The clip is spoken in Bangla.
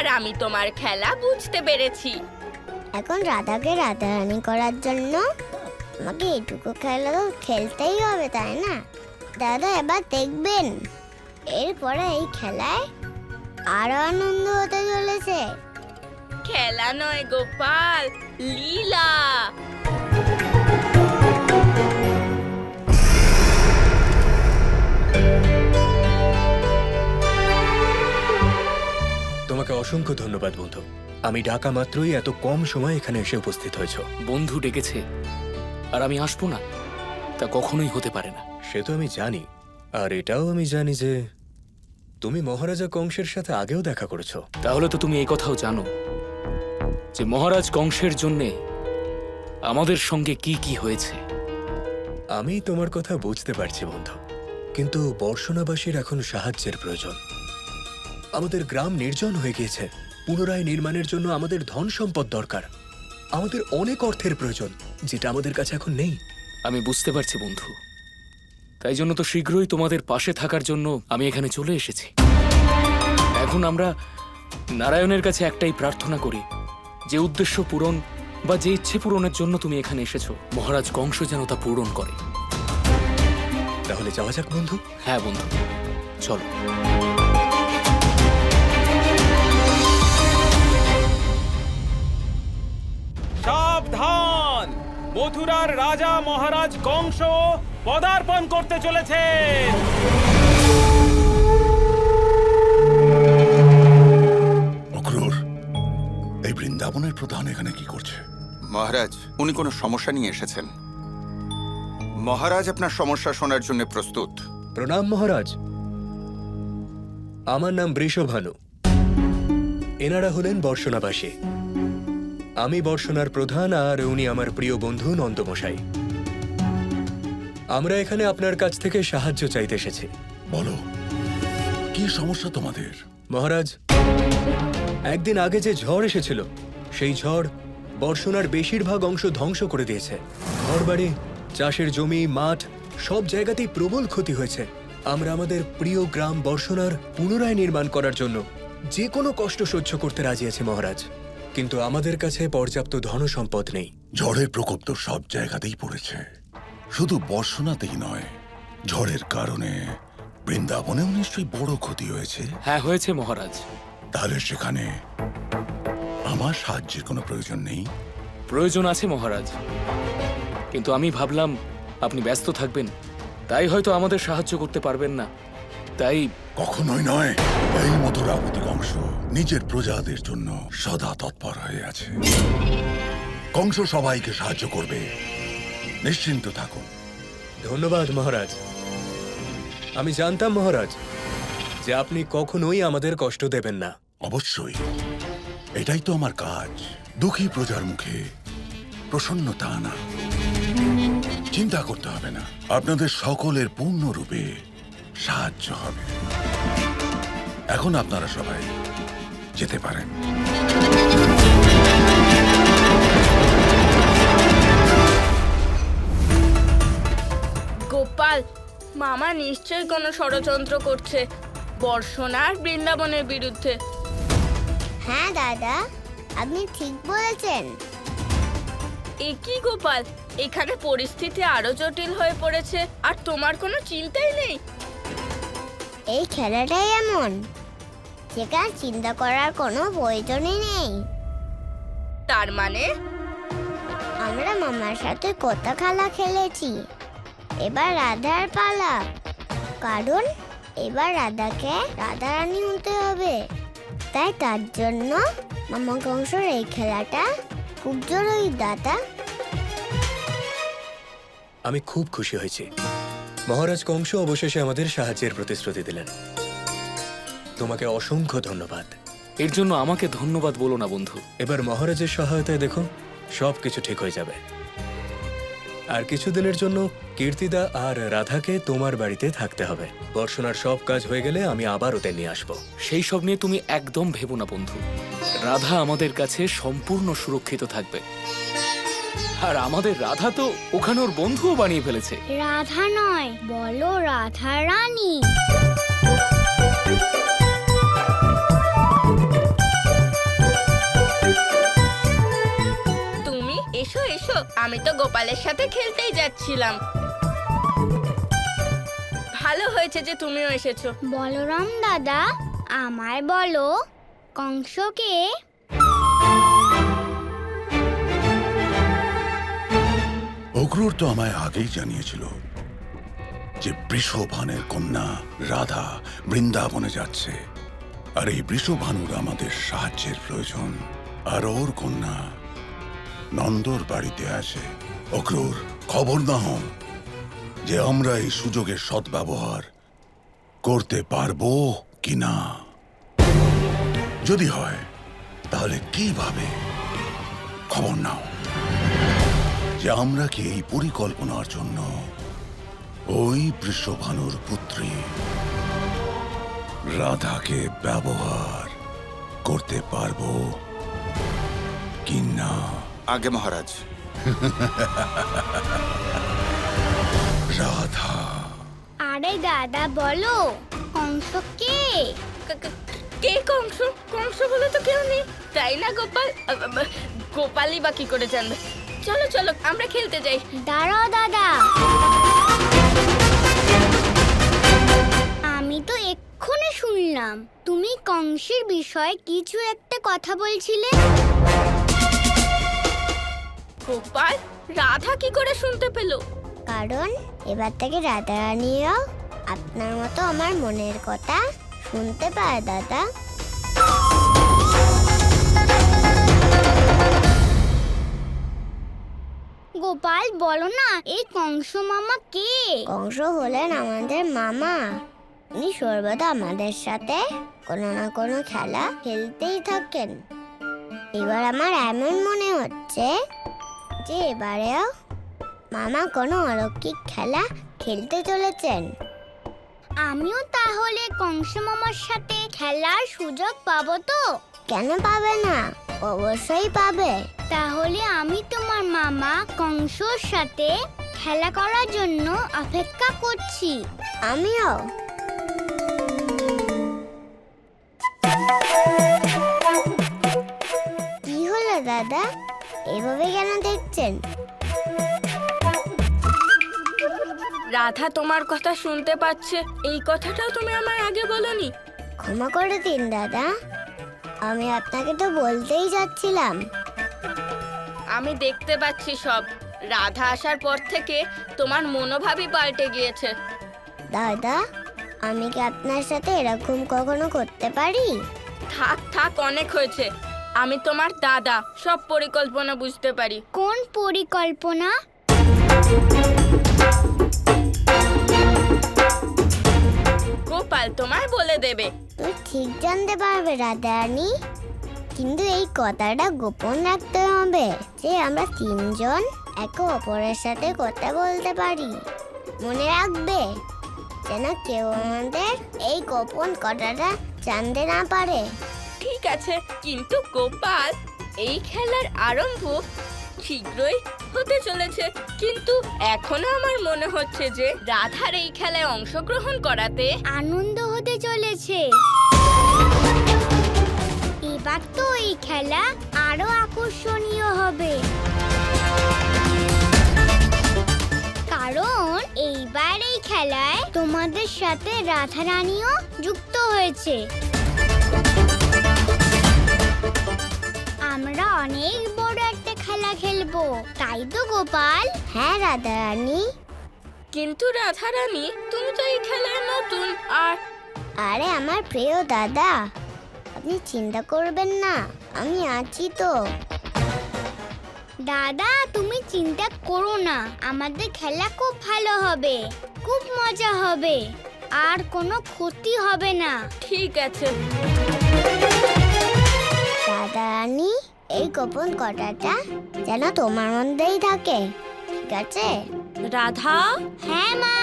আর আমি তোমার খেলা বুঝতে পেরেছি। এখন রাধাকে রাধারানী করার জন্য আমাকে এটুকু খেলা তো খেলতেই হবে, তাই না? দাদা এবার দেখবেন, এরপরে এই খেলায় আরো আনন্দ হতে চলেছে। খেলা নয় গোপাল, লীলা। তোমাকে অসংখ্য ধন্যবাদ বন্ধু। আমি ডাকা মাত্রই এত কম সময় এখানে এসে উপস্থিত হয়েছ। বন্ধু ডেকেছে আর আমি আসবো না, তা কখনোই হতে পারে না। সে তো আমি জানি, আর এটাও আমি জানি যে তুমি মহারাজা কংসের সাথে আগেও দেখা করেছো। তাহলে তো তুমি এই কথাও জানো যে মহারাজ কংসের জন্যে আমাদের সঙ্গে কি কি হয়েছে। আমি তোমার কথা বুঝতে পারছি বন্ধু, কিন্তু বর্ষণাবাসীর এখন সাহায্যের প্রয়োজন। আমাদের গ্রাম নির্জন হয়ে গিয়েছে। পুনরায় নির্মাণের জন্য আমাদের ধন সম্পদ দরকার। আমাদের অনেক অর্থের প্রয়োজন, যেটা আমাদের কাছে এখন নেই। আমি বুঝতে পারছি বন্ধু, তাই জন্য তো শীঘ্রই তোমাদের পাশে থাকার জন্য আমি এখানে চলে এসেছি। এখন আমরা নারায়ণের কাছে একটাই প্রার্থনা করি, যে উদ্দেশ্য পূরণ বা যে ইচ্ছে পূরণের জন্য তুমি এখানে এসেছো, মহারাজ কংস যেন তা পূরণ করে। তাহলে যাওয়া যাক বন্ধু। হ্যাঁ বন্ধু, চলো। সাবধান, মথুরার রাজা মহারাজ কংস পদার্পণ করতে চলেছেন। অক্রূর, এই বৃন্দাবনের প্রধান এখানে কি করছে? মহারাজ, উনি কোনো সমস্যা নিয়ে এসেছেন। মহারাজ আপনার সমস্যা শোনার জন্য প্রস্তুত। প্রণাম মহারাজ, আমার নাম বৃষভানু। এনারা হলেন বর্ষণাবাসী। আমি বর্ষণার প্রধান, আর উনি আমার প্রিয় বন্ধু নন্দমশাই। আমরা এখানে আপনার কাছ থেকে সাহায্য চাইতে এসেছি। বলো, কি সমস্যা তোমাদের? মহারাজ, একদিন আগে যে ঝড় এসেছিল, সেই ঝড় বর্ষণার বেশিরভাগ অংশ ধ্বংস করে দিয়েছে। ঘরবাড়ি, চাষের জমি, মাঠ সব জায়গাতেই প্রবল ক্ষতি হয়েছে। আমরা আমাদের প্রিয় গ্রাম বর্ষণার পুনরায় নির্মাণ করার জন্য যে কোনো কষ্ট সহ্য করতে রাজি আছি মহারাজ, কিন্তু আমাদের কাছে পর্যাপ্ত ধনসম্পদ নেই। ঝড়ের প্রকোপ তো সব জায়গাতেই পড়েছে, শুধু বর্ষণাতেই নয়। ঝড়ের কারণে বৃন্দাবনেও নিশ্চয়ই বড় ক্ষতি হয়েছে। হ্যাঁ হয়েছে মহারাজ। তাহলে সেখানে আমার সাহায্যের কোনো প্রয়োজন নেই? প্রয়োজন আছে মহারাজ, কিন্তু আমি ভাবলাম আপনি ব্যস্ত থাকবেন, তাই হয়তো আমাদের সাহায্য করতে পারবেন না। তাই কখনোই নয়। এই মথুরাপতি কংস নিজের প্রজাদের জন্য সদা তৎপর হয়ে আছে। কংস সবাইকে সাহায্য করবে, নিশ্চিন্ত থাকুন। ধন্যবাদ মহারাজ। আমি জানতাম মহারাজ যে আপনি কখনোই আমাদের কষ্ট দেবেন না। অবশ্যই, এটাই তো আমার কাজ, দুঃখী প্রজার মুখে প্রসন্নতা আনা। চিন্তা করতে হবে না, আপনাদের সকলের পূর্ণরূপে সাহায্য হবে। এখন আপনারা সবাই যেতে পারেন। গোপাল, মামা নিশ্চয়ই কোনো ষড়যন্ত্র করছে বর্ষণার বৃন্দাবনের বিরুদ্ধে। হ্যাঁ দাদা, আপনি ঠিক বলেছেন। এ কি গোপাল, এখানে পরিস্থিতি আরো জটিল হয়ে পড়েছে, আর তোমার কোনো চিন্তাই নেই? এই খেলাটাই এমন, যেখানে চিন্তা করার কোনো প্রয়োজনই নেই। তার মানে আমরা মামার সাথে কত খেলা খেলেছি, এবার রাধার পালা। কারণ এবার রাধাকে রাধারানী হতে হবে, তাই তার জন্য মামা কংসর এই খেলাটা খুব জরুরি দাদা। আমি খুব খুশি হয়েছি। মহারাজ কংস অবশেষে আমাদের সাহায্যের প্রতিশ্রুতি দিলেন। তোমাকে অসংখ্য ধন্যবাদ। এর জন্য আমাকে ধন্যবাদ বলো না বন্ধু। এবার মহারাজের সহায়তায় দেখো সবকিছু ঠিক হয়ে যাবে। আর কিছুদিনের জন্য কীর্তিদা আর রাধাকে তোমার বাড়িতে থাকতে হবে। বর্ষণার সব কাজ হয়ে গেলে আমি আবার ওদের নিয়ে আসবো। সেই সব নিয়ে তুমি একদম ভেবো না বন্ধু। রাধা আমাদের কাছে সম্পূর্ণ সুরক্ষিত থাকবে, আর আমাদের রাধা তো ওখানে ওর বন্ধুও বানিয়ে ফেলেছে। রাধা নয়, বলো রাধা রানী। এসো এসো, আমি তো গোপালের সাথে খেলতেই যাচ্ছিলাম। ভালো হয়েছে যে তুমিও এসেছো। বলরাম দাদা, আমায় বলো কংসকে অক্রূর তো আমায় আগেই জানিয়েছিল যে বৃষভানের কন্যা রাধা বৃন্দাবনে যাচ্ছে, আর এই বৃষভানুর আমাদের সাহায্যের প্রয়োজন। আর ওর কন্যা নন্দর বাড়িতে আছে। অক্রূর, খবর নাও যে আমরা এই সুযোগের সদ্ব্যবহার করতে পারবো কিনা। যদি হয় তাহলে কিভাবে, খবর নাও যে আমরা কি এই পরিকল্পনার জন্য ওই বৃষভানুর পুত্রী রাধাকে ব্যবহার করতে পারবো কিনা। আগে মহারাজ। রাধা, আরে দাদা বলো কংসকে। কে কংস? কংস বলে তো কেউ নেই, তাই না গোপাল? গোপালই বা কি করে জানবে? চলো চলো আমরা খেলতে যাই। দাঁড়াও দাদা, আমি তো এক্ষুনি শুনলাম তুমি কংসের বিষয়ে কিছু একটা কথা বলছিলে। গোপাল, রাধা কি করে শুনতে পেলো? কারণ এবার থেকে রাধা রানীরাও আপনার মতো আমার মনের কথা শুনতে পায় দাদা। গোপাল বলো না, এই কংস মামা কে? কংস হলেন আমাদের মামা। উনি সর্বদা আমাদের সাথে কোনো না কোনো খেলা খেলতেই থাকেন। এবার আমার এমন মনে হচ্ছে যে এবারেও মামা কোনো অলৌকিক খেলা খেলতে চলেছেন। আমিও তাহলে কংস মামার সাথে খেলার সুযোগ পাবো তো? কেন পাবে না, অবশ্যই পাবে। তাহলে আমি তোমার মামা কংসর সাথে খেলা করার জন্য অপেক্ষা করছি। আমিও। কি হলো দাদা, এভাবে কেন দেখছেন? রাধা তোমার কথা শুনতে পাচ্ছে, এই কথাটাও তুমি আমায় আগে বলনি। ক্ষমা করে দিন দাদা, আমি আপনাকে তো বলতেই যাচ্ছিলাম। আমি দেখতে পাচ্ছি সব। রাধা আসার পর থেকে তোমার মনোভাবই পাল্টে গিয়েছে। দাদা, আমি কি আপনার সাথে এরকম কখনো করতে পারি? থাক থাক, অনেক হয়েছে। আমি তোমার দাদা, সব পরিকল্পনা বুঝতে পারি। কোন পরিকল্পনা? গোপাল তোমায় বলে দেবে। তুই ঠিক জানতে পারবে রাধারানী, কিন্তু এই কথাটা গোপন রাখতে হবে যে আমরা তিনজন একে অপরের সাথে কথা বলতে পারি। মনে রাখবে যেন কেউ আমাদের এই গোপন কথাটা জানতে না পারে। ঠিক আছে, কিন্তু গোপাল, এই খেলার আরম্ভ শীঘ্রই হতে চলেছে, কিন্তু এখনো আমার মনে হচ্ছে যে রাধার এই খেলায় অংশগ্রহণ করাতে আনন্দ হতে চলেছে। এবার তো এই খেলা আরো আকর্ষণীয় হবে, কারণ এইবার এই খেলায় তোমাদের সাথে রাধা রানীও যুক্ত হয়েছে। আমরা অনেক বড় একটা খেলা খেলবো, তাই তো গোপাল? হ্যাঁ রাধা রানী। কিন্তু রাধা রানী, তুমি তো এই খেলায় নতুন। আর আরে আমার প্রিয় দাদা, আপনি চিন্তা করবেন না, আমি আছি তো। দাদা তুমি চিন্তা করো না, আমাদের খেলা খুব ভালো হবে, খুব মজা হবে, আর কোনো ক্ষতি হবে না। ঠিক আছে দাদা রানী, এই গোপন কথাটা যেন তোমার মধ্যেই থাকে, ঠিক আছে? রাধা। হ্যাঁ মা।